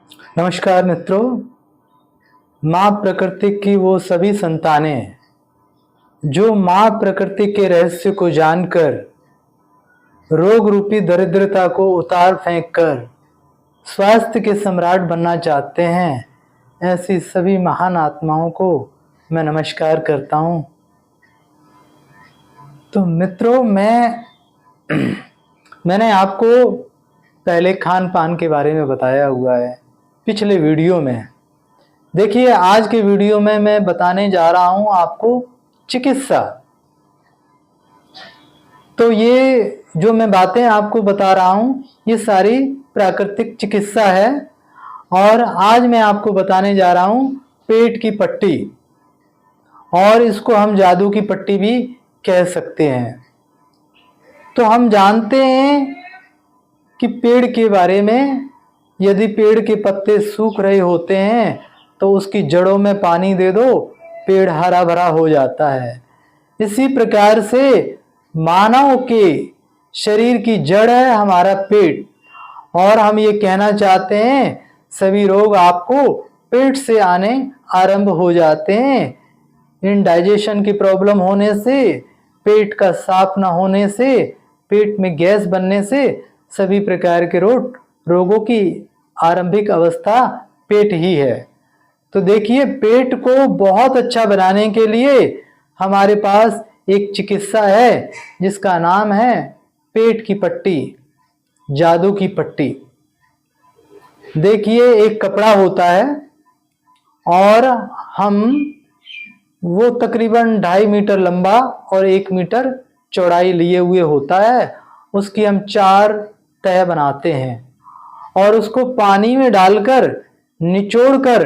नमस्कार मित्रों। माँ प्रकृति की वो सभी संतानें जो माँ प्रकृति के रहस्य को जानकर रोग रूपी दरिद्रता को उतार फेंक कर स्वास्थ्य के सम्राट बनना चाहते हैं, ऐसी सभी महान आत्माओं को मैं नमस्कार करता हूँ। तो मित्रों, मैंने आपको पहले खान पान के बारे में बताया हुआ है पिछले वीडियो में। देखिए, आज के वीडियो में मैं बताने जा रहा हूं आपको चिकित्सा। तो ये जो मैं बातें आपको बता रहा हूं ये सारी प्राकृतिक चिकित्सा है। और आज मैं आपको बताने जा रहा हूं पेट की पट्टी, और इसको हम जादू की पट्टी भी कह सकते हैं। तो हम जानते हैं कि पेड़ के बारे में, यदि पेड़ के पत्ते सूख रहे होते हैं तो उसकी जड़ों में पानी दे दो, पेड़ हरा भरा हो जाता है। इसी प्रकार से मानव के शरीर की जड़ है हमारा पेट, और हम ये कहना चाहते हैं सभी रोग आपको पेट से आने आरंभ हो जाते हैं। इनडाइजेशन की प्रॉब्लम होने से, पेट का साफ न होने से, पेट में गैस बनने से सभी प्रकार के रोगों की आरंभिक अवस्था पेट ही है। तो देखिए, पेट को बहुत अच्छा बनाने के लिए हमारे पास एक चिकित्सा है जिसका नाम है पेट की पट्टी, जादू की पट्टी। देखिए, एक कपड़ा होता है और हम वो तकरीबन 2.5 मीटर लंबा और 1 मीटर चौड़ाई लिए हुए होता है। उसकी हम 4 तह बनाते हैं और उसको पानी में डालकर निचोड़कर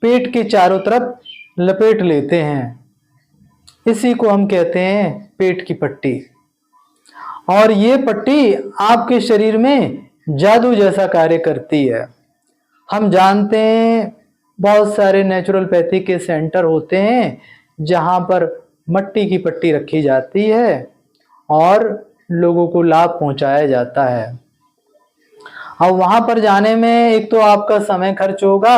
पेट के चारों तरफ लपेट लेते हैं। इसी को हम कहते हैं पेट की पट्टी। और ये पट्टी आपके शरीर में जादू जैसा कार्य करती है। हम जानते हैं बहुत सारे नेचुरोपैथी के सेंटर होते हैं जहां पर मट्टी की पट्टी रखी जाती है और लोगों को लाभ पहुंचाया जाता है। अब वहां पर जाने में एक तो आपका समय खर्च होगा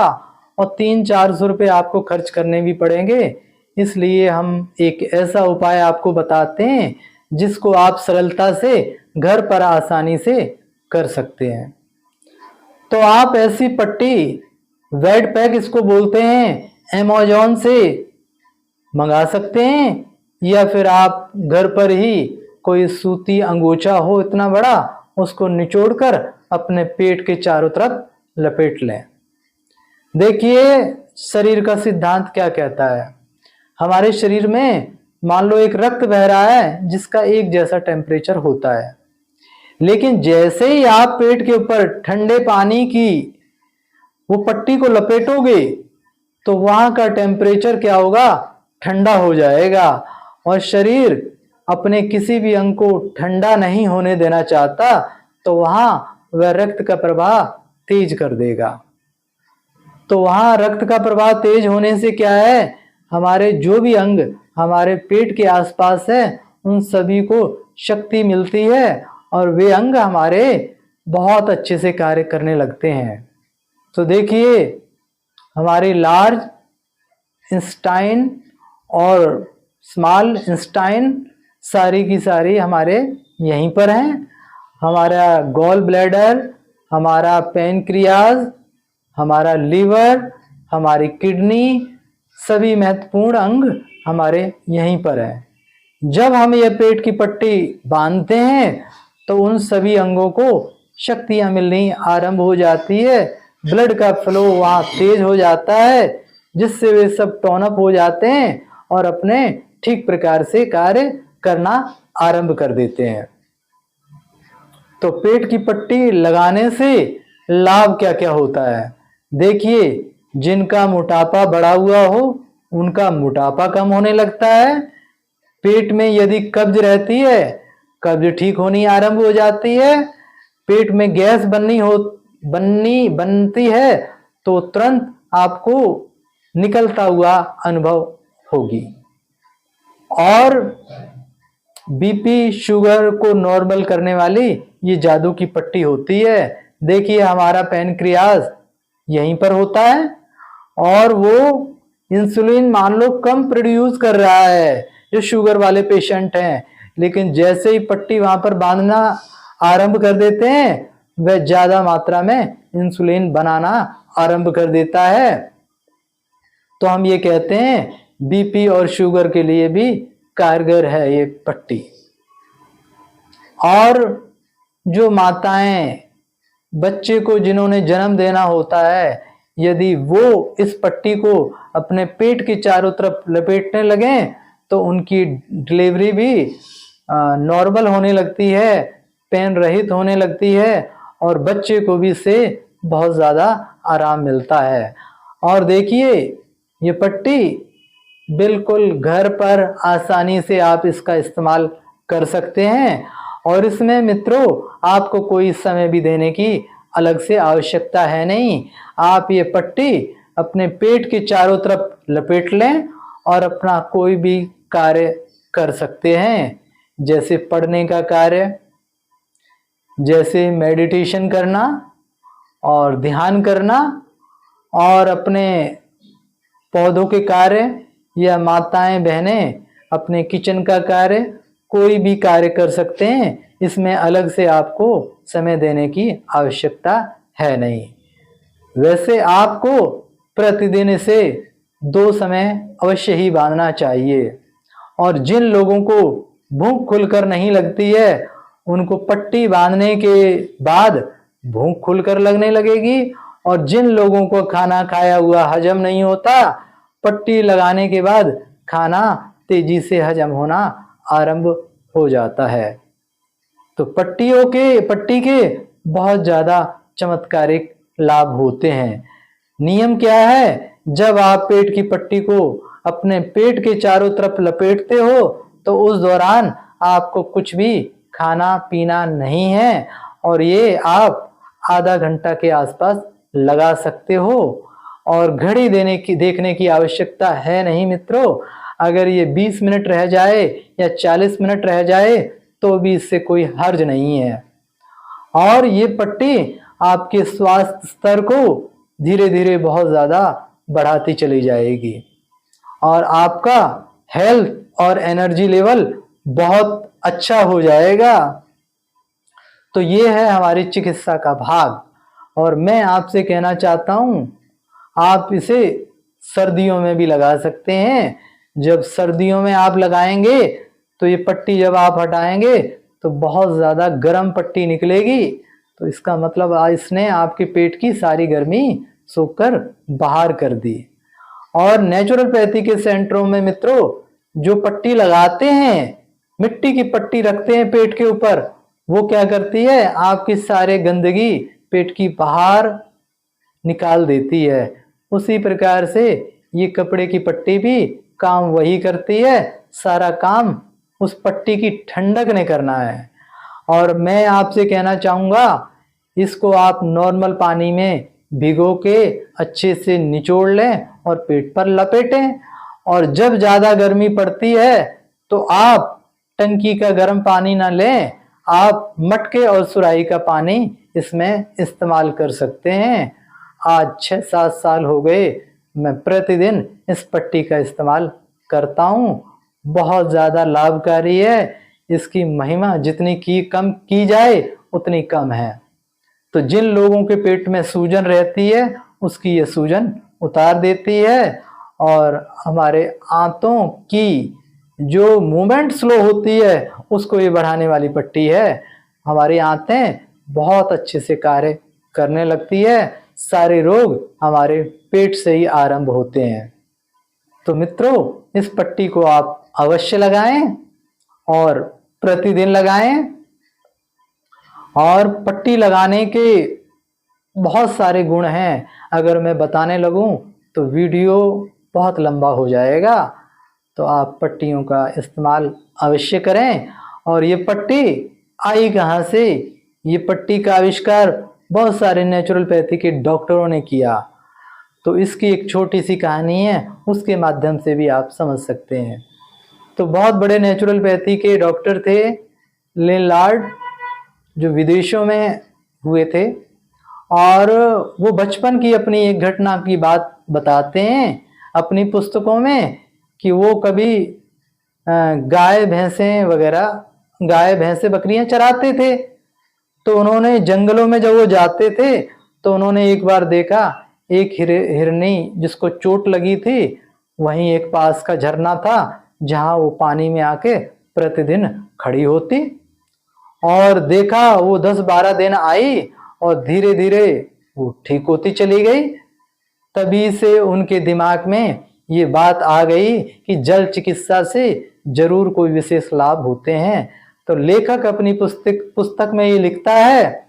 और 300-400 रुपये आपको खर्च करने भी पड़ेंगे। इसलिए हम एक ऐसा उपाय आपको बताते हैं जिसको आप सरलता से घर पर आसानी से कर सकते हैं। तो आप ऐसी पट्टी, वेड पैक इसको बोलते हैं, अमेज़न से मंगा सकते हैं, या फिर आप घर पर ही कोई सूती अंगोछा हो इतना बड़ा, उसको निचोड़कर अपने पेट के चारों तरफ लपेट लें। देखिए, शरीर का सिद्धांत क्या कहता है। हमारे शरीर में मान लो एक रक्त बह रहा है जिसका एक जैसा टेम्परेचर होता है, लेकिन जैसे ही आप पेट के ऊपर ठंडे पानी की वो पट्टी को लपेटोगे तो वहां का टेम्परेचर क्या होगा, ठंडा हो जाएगा। और शरीर अपने किसी भी अंग को ठंडा नहीं होने देना चाहता, तो वहां वह रक्त का प्रवाह तेज कर देगा। तो वहां रक्त का प्रवाह तेज होने से क्या है, हमारे जो भी अंग हमारे पेट के आसपास है उन सभी को शक्ति मिलती है और वे अंग हमारे बहुत अच्छे से कार्य करने लगते हैं। तो देखिए, हमारी लार्ज इंस्टाइन और स्मॉल इंस्टाइन सारी की सारी हमारे यहीं पर हैं। हमारा गॉल ब्लैडर, हमारा पैनक्रियाज, हमारा लीवर, हमारी किडनी, सभी महत्वपूर्ण अंग हमारे यहीं पर हैं। जब हम ये पेट की पट्टी बांधते हैं तो उन सभी अंगों को शक्तियां मिलनी आरंभ हो जाती है, ब्लड का फ्लो वहाँ तेज हो जाता है, जिससे वे सब टोन अप हो जाते हैं और अपने ठीक प्रकार से कार्य करना आरंभ कर देते हैं। तो पेट की पट्टी लगाने से लाभ क्या क्या होता है। देखिए, जिनका मोटापा बढ़ा हुआ हो उनका मोटापा कम होने लगता है। पेट में यदि कब्ज रहती है, कब्ज ठीक होनी आरंभ हो जाती है। पेट में गैस बनती है तो तुरंत आपको निकलता हुआ अनुभव होगी। और बीपी शुगर को नॉर्मल करने वाली ये जादू की पट्टी होती है। देखिए, हमारा पैनक्रियाज यहीं पर होता है, और वो इंसुलिन मान लो कम प्रोड्यूस कर रहा है जो शुगर वाले पेशेंट हैं, लेकिन जैसे ही पट्टी वहां पर बांधना आरंभ कर देते हैं वह ज्यादा मात्रा में इंसुलिन बनाना आरंभ कर देता है। तो हम ये कहते हैं बीपी और शुगर के लिए भी कारगर है ये पट्टी। और जो माताएं बच्चे को जिन्होंने जन्म देना होता है, यदि वो इस पट्टी को अपने पेट के चारों तरफ लपेटने लगे तो उनकी डिलीवरी भी नॉर्मल होने लगती है, पेन रहित होने लगती है, और बच्चे को भी इससे बहुत ज़्यादा आराम मिलता है। और देखिए ये पट्टी बिल्कुल घर पर आसानी से आप इसका इस्तेमाल कर सकते हैं, और इसमें मित्रों आपको कोई समय भी देने की अलग से आवश्यकता है नहीं। आप ये पट्टी अपने पेट के चारों तरफ लपेट लें और अपना कोई भी कार्य कर सकते हैं, जैसे पढ़ने का कार्य, जैसे मेडिटेशन करना और ध्यान करना, और अपने पौधों के कार्य, या माताएं बहनें अपने किचन का कार्य, कोई भी कार्य कर सकते हैं। इसमें अलग से आपको समय देने की आवश्यकता है नहीं। वैसे आपको प्रतिदिन इसे 2 समय अवश्य ही बांधना चाहिए। और जिन लोगों को भूख खुलकर नहीं लगती है उनको पट्टी बांधने के बाद भूख खुलकर लगने लगेगी, और जिन लोगों को खाना खाया हुआ हजम नहीं होता, पट्टी लगाने के बाद खाना तेजी से हजम होना आरंभ हो जाता है। तो पट्टी के बहुत ज़्यादा चमत्कारिक लाभ होते हैं। नियम क्या है, जब आप पेट की पट्टी को अपने पेट के चारों तरफ लपेटते हो तो उस दौरान आपको कुछ भी खाना पीना नहीं है, और ये आप आधा घंटा के आसपास लगा सकते हो, और घड़ी देखने की आवश्यकता है नहीं मित्रों। अगर ये 20 मिनट रह जाए या 40 मिनट रह जाए तो भी इससे कोई हर्ज नहीं है। और ये पट्टी आपके स्वास्थ्य स्तर को धीरे धीरे बहुत ज़्यादा बढ़ाती चली जाएगी, और आपका हेल्थ और एनर्जी लेवल बहुत अच्छा हो जाएगा। तो ये है हमारी चिकित्सा का भाग, और मैं आपसे कहना चाहता हूँ आप इसे सर्दियों में भी लगा सकते हैं। जब सर्दियों में आप लगाएंगे तो ये पट्टी जब आप हटाएंगे तो बहुत ज़्यादा गर्म पट्टी निकलेगी, तो इसका मतलब इसने आपके पेट की सारी गर्मी सोखकर बाहर कर दी। और नेचुरोपैथी के सेंटरों में मित्रों जो पट्टी लगाते हैं, मिट्टी की पट्टी रखते हैं पेट के ऊपर, वो क्या करती है, आपकी सारे गंदगी पेट की बाहर निकाल देती है। उसी प्रकार से ये कपड़े की पट्टी भी काम वही करती है, सारा काम उस पट्टी की ठंडक ने करना है। और मैं आपसे कहना चाहूँगा इसको आप नॉर्मल पानी में भिगो के अच्छे से निचोड़ लें और पेट पर लपेटें, और जब ज़्यादा गर्मी पड़ती है तो आप टंकी का गर्म पानी ना लें, आप मटके और सुराही का पानी इसमें इस्तेमाल कर सकते हैं। आज 6-7 साल हो गए मैं प्रतिदिन इस पट्टी का इस्तेमाल करता हूँ, बहुत ज़्यादा लाभकारी है। इसकी महिमा जितनी कम की जाए उतनी कम है। तो जिन लोगों के पेट में सूजन रहती है उसकी ये सूजन उतार देती है, और हमारे आंतों की जो मूवमेंट स्लो होती है उसको ये बढ़ाने वाली पट्टी है। हमारी आंतें बहुत अच्छे से कार्य करने लगती है, सारे रोग हमारे पेट से ही आरंभ होते हैं। तो मित्रों इस पट्टी को आप अवश्य लगाएं और प्रतिदिन लगाएं। और पट्टी लगाने के बहुत सारे गुण हैं, अगर मैं बताने लगूं तो वीडियो बहुत लंबा हो जाएगा। तो आप पट्टियों का इस्तेमाल अवश्य करें। और ये पट्टी आई कहाँ से, ये पट्टी का आविष्कार बहुत सारे नेचुरोपैथी के डॉक्टरों ने किया। तो इसकी एक छोटी सी कहानी है, उसके माध्यम से भी आप समझ सकते हैं। तो बहुत बड़े नेचुरोपैथी के डॉक्टर थे लेनार्ड, जो विदेशों में हुए थे, और वो बचपन की अपनी एक घटना की बात बताते हैं अपनी पुस्तकों में कि वो कभी गाय भैंसे बकरियां चराते थे। तो उन्होंने जंगलों में जब वो जाते थे तो उन्होंने एक बार देखा एक हिरनी जिसको चोट लगी थी, वहीं एक पास का झरना था जहां वो पानी में आके प्रतिदिन खड़ी होती, और देखा वो 10-12 दिन आई और धीरे धीरे वो ठीक होती चली गई। तभी से उनके दिमाग में ये बात आ गई कि जल चिकित्सा से जरूर कोई विशेष लाभ होते हैं। तो लेखक अपनी पुस्तक में ये लिखता है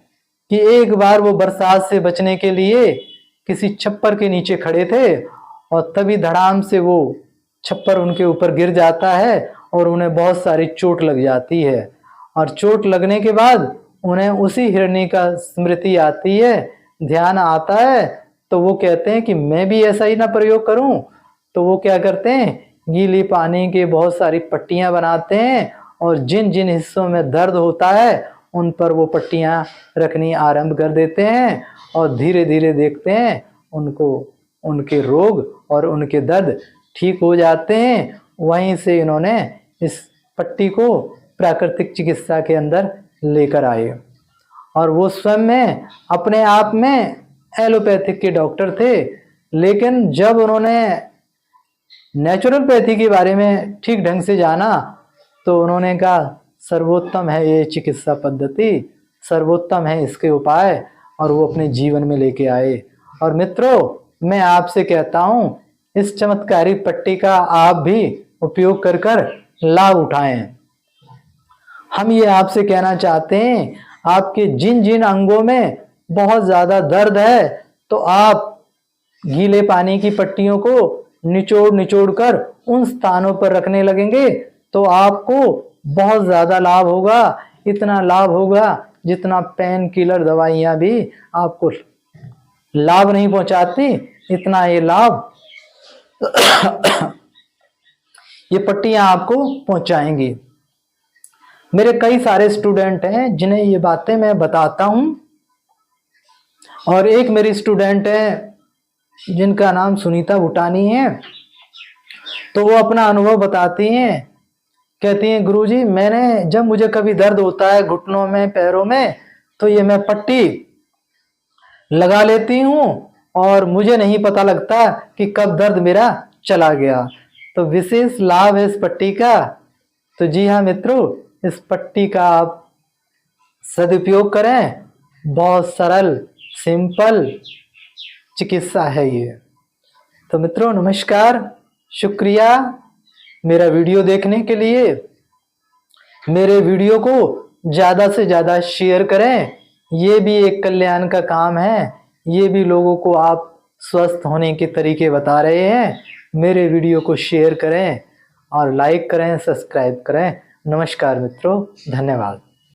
कि एक बार वो बरसात से बचने के लिए किसी छप्पर के नीचे खड़े थे और तभी धड़ाम से वो छप्पर उनके ऊपर गिर जाता है और उन्हें बहुत सारी चोट लग जाती है। और चोट लगने के बाद उन्हें उसी हिरनी का स्मृति आती है, ध्यान आता है। तो वो कहते हैं कि मैं भी ऐसा ही ना प्रयोग करूं। तो वो क्या करते हैं, गीली पानी के बहुत सारी पट्टियां बनाते हैं और जिन जिन हिस्सों में दर्द होता है उन पर वो पट्टियां रखनी आरंभ कर देते हैं और धीरे धीरे देखते हैं उनको उनके रोग और उनके दर्द ठीक हो जाते हैं। वहीं से इन्होंने इस पट्टी को प्राकृतिक चिकित्सा के अंदर लेकर आए और वो स्वयं में अपने आप में एलोपैथिक के डॉक्टर थे, लेकिन जब उन्होंने नेचुरलपैथी के बारे में ठीक ढंग से जाना तो उन्होंने कहा सर्वोत्तम है ये चिकित्सा पद्धति, सर्वोत्तम है इसके उपाय, और वो अपने जीवन में लेके आए। और मित्रों, मैं आपसे कहता हूँ इस चमत्कारी पट्टी का आप भी उपयोग कर लाभ उठाएं। हम ये आपसे कहना चाहते हैं, आपके जिन जिन अंगों में बहुत ज्यादा दर्द है तो आप गीले पानी की पट्टियों को निचोड़ कर उन स्थानों पर रखने लगेंगे तो आपको बहुत ज्यादा लाभ होगा। इतना लाभ होगा जितना पेन किलर दवाइयां भी आपको लाभ नहीं पहुंचाती, इतना ये लाभ ये पट्टियां आपको पहुंचाएंगी। मेरे कई सारे स्टूडेंट हैं जिन्हें ये बातें मैं बताता हूं, और एक मेरी स्टूडेंट है जिनका नाम सुनीता भूटानी है। तो वो अपना अनुभव बताती हैं, कहती हैं गुरुजी मैंने जब मुझे कभी दर्द होता है घुटनों में पैरों में तो ये मैं पट्टी लगा लेती हूँ और मुझे नहीं पता लगता कि कब दर्द मेरा चला गया। तो विशेष लाभ है इस पट्टी का। तो जी हाँ मित्रों, इस पट्टी का आप सदुपयोग करें, बहुत सरल सिंपल चिकित्सा है ये। तो मित्रों नमस्कार, शुक्रिया मेरा वीडियो देखने के लिए। मेरे वीडियो को ज़्यादा से ज़्यादा शेयर करें, ये भी एक कल्याण का काम है। ये भी लोगों को आप स्वस्थ होने के तरीके बता रहे हैं। मेरे वीडियो को शेयर करें और लाइक करें, सब्सक्राइब करें। नमस्कार मित्रों, धन्यवाद।